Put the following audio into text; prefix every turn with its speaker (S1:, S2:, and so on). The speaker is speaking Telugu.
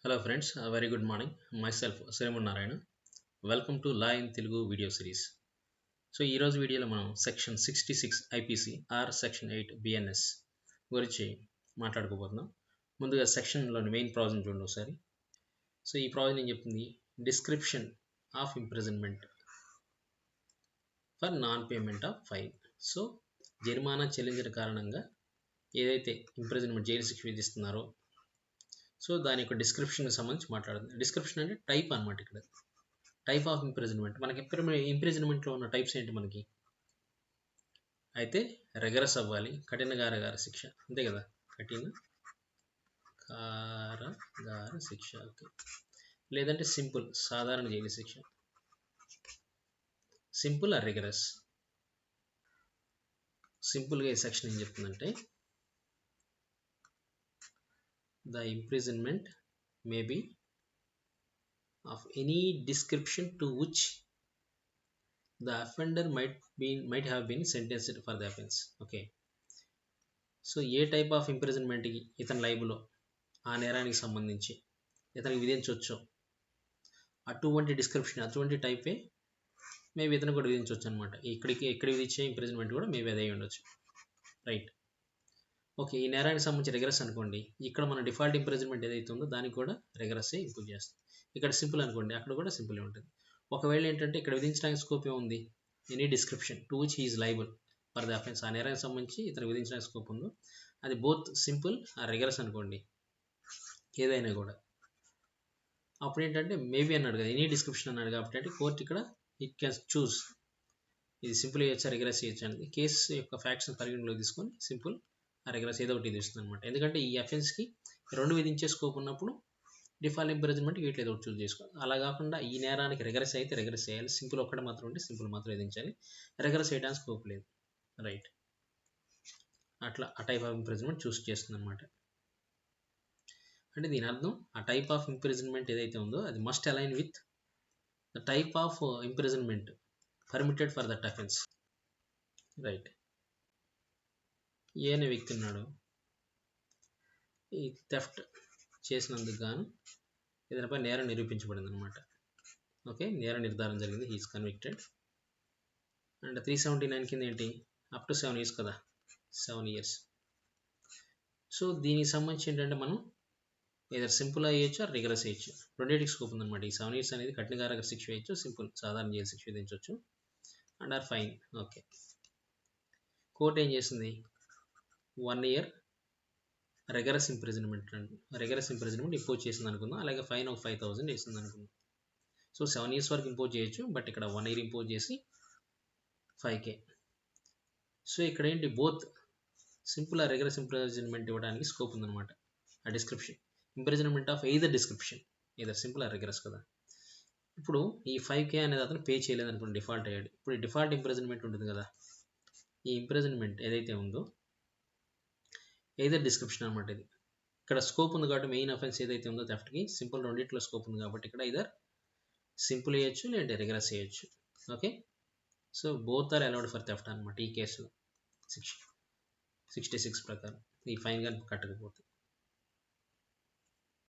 S1: Hello friends, a very good morning. Myself Srimun Narayana. Welcome to Law in Telugu video series. So ఈరోజు వీడియోలో మనం section 66 IPC or section 8 BNS గురించి మాట్లాడుకోబోతున్నాం. ముందుగా సెక్షన్లోని మెయిన్ ప్రావిజన్ చూడండి ఒకసారి. సో ఈ ప్రావిజన్ ఏం చెప్తుంది? Description of imprisonment for non payment of fine. So జరిమానా చెల్లించిన కారణంగా ఏదైతే ఇంప్రిజన్మెంట్ జైలు శిక్ష విధిస్తున్నారో సో దాని యొక్క డిస్క్రిప్షన్కి సంబంధించి మాట్లాడుతుంది. డిస్క్రిప్షన్ అంటే టైప్ అనమాట. ఇక్కడ టైప్ ఆఫ్ ఇంప్రిజన్మెంట్. మనకి ఇంప్రిజన్మెంట్లో ఉన్న టైప్స్ ఏంటి మనకి? అయితే రెగరస్ అవ్వాలి, కఠిన కారాగార శిక్ష, అంతే కదా, కఠిన కారాగార శిక్ష. ఓకే, లేదంటే సింపుల్ సాధారణ జైలు శిక్ష. Simple or rigorous? సింపుల్గా ఈ సెక్షన్ ఏం చెప్తుందంటే the imprisonment may be of any description to which the offender might have been sentenced for the offense. Okay, so a type of ఇంప్రిజన్మెంట్కి ఇతను లైబులో ఆ నేరానికి సంబంధించి ఇతనికి విధించవచ్చో అటువంటి డిస్క్రిప్షన్, అటువంటి టైపే మేబీ ఇతను కూడా విధించవచ్చు అనమాట. ఇక్కడ విధించే ఇంప్రిజన్మెంట్ కూడా మేబీ అదే ఉండొచ్చు. Right, okay. ఈ నేరానికి సంబంధించి రెగరస్ అనుకోండి, ఇక్కడ మన డిఫాల్ట్ ఇంప్రిజన్మెంట్ ఏదైతే ఉందో దానికి కూడా రెగరస్సే ఇంప్రూవ్ చేస్తుంది. ఇక్కడ సింపుల్ అనుకోండి, అక్కడ కూడా సింపుల్ ఉంటుంది. ఒకవేళ ఏంటంటే ఇక్కడ విధించడానికి స్కోప్ ఏముంది? Any description to which he is liable for the offence. ఆ నేరానికి సంబంధించి ఇతను విధించడానికి స్కోప్ ఉందో అది బోత్ సింపుల్ ఆ రెగరస్ అనుకోండి, ఏదైనా కూడా. అప్పుడు ఏంటంటే మేబీ అన్నాడు కదా, ఎనీ డిస్క్రిప్షన్ అన్నాడు కాబట్టి కోర్టు ఇక్కడ ఇట్ క్యాన్ చూస్ ఇది సింపుల్ చేయొచ్చా రెగరస్ చేయొచ్చా అనేది కేసు యొక్క ఫ్యాక్ట్స్ని పరిగణలోకి తీసుకొని సింపుల్ రెగరస్ ఏదో ఒకటి విధిస్తుంది అనమాట. ఎందుకంటే ఈ అఫెన్స్కి రెండు విధించే స్కోప్ ఉన్నప్పుడు డిఫాల్ట్ ఇంప్రిజన్మెంట్ వీటిలో ఏదో ఒకటి చూస్ చేసుకోవాలి. అలా కాకుండా ఈ నేరానికి రెగరస్ అయితే రెగరస్ చేయాలి, సింపుల్ ఒక్కటి మాత్రం ఉంటే సింపుల్ మాత్రం విధించాలి, రెగరస్ చేయడానికి స్కోప్ లేదు. రైట్, అట్లా ఆ టైప్ ఆఫ్ ఇంప్రిజన్మెంట్ చూస్ చేస్తుంది అనమాట. అంటే దీని అర్థం ఆ టైప్ ఆఫ్ ఇంప్రిజన్మెంట్ ఏదైతే ఉందో అది must align with the type of imprisonment permitted for that offence. Right, A అనే వ్యక్తి ఉన్నాడు, ఈ థెఫ్ట్ చేసినందుకు గాను ఇతనిపై నేరం నిరూపించబడింది అనమాట. ఓకే, నేర నిర్ధారణ జరిగింది, హీఈస్ కన్విక్టెడ్. అండ్ 379 కింద ఏంటి, అప్ టు 7 years కదా, 7 years. సో దీనికి సంబంధించి ఏంటంటే మనం ఏదైనా సింపుల్ అయ్యొచ్చు ఆర్ రిగరస్ అయ్యొచ్చు, రెండింటికి స్కోప్ ఉందన్నమాట. ఈ 7 years అనేది కఠిన కారాగార శిక్ష వేయచ్చు, సింపుల్ సాధారణ జైలు శిక్ష విధించవచ్చు, and or fine. Okay, court ఏం చేసింది, 1 year రెగరస్ ఇంప్రిజన్మెంట్ ఇంపోజ్ చేసింది అనుకుందాం. అలాగే ఫైన్ ఒక 5,000 వేసింది అనుకుందాం. సో 7 years వరకు ఇంపోజ్ చేయొచ్చు, బట్ ఇక్కడ 1 year ఇంపోజ్ చేసి 5K. సో ఇక్కడ ఏంటి, బోత్ సింపుల్ రెగరస్ ఇంప్రిజన్మెంట్ ఇవ్వడానికి స్కోప్ ఉందన్నమాట. ఆ description imprisonment of either description, either simple rigorous కదా. ఇప్పుడు ఈ 5K అనేది అతను పే చేయలేదు అనుకోండి, డిఫాల్ట్ అయ్యాడు. ఇప్పుడు ఈ డిఫాల్ట్ ఇంప్రిజన్మెంట్ ఉంటుంది కదా, ఈ ఇంప్రిజన్మెంట్ ఏదైతే ఉందో ఎయిదర్ డిస్క్రిప్షన్ అనమాట. ఇది ఇక్కడ స్కోప్ ఉంది కాబట్టి మెయిన్ అఫెన్స్ ఏదైతే ఉందో థెఫ్ట్కి సింపుల్ రెండింటిలో స్కోప్ ఉంది కాబట్టి ఇక్కడ ఇదర్ సింపుల్ వేయచ్చు లేదంటే రెగరస్ చేయొచ్చు. Okay, so both are allowed for theft అనమాట. ఈ కేసులో 66 ప్రకారం ఈ ఫైన్ కానీ కట్టకపోతే.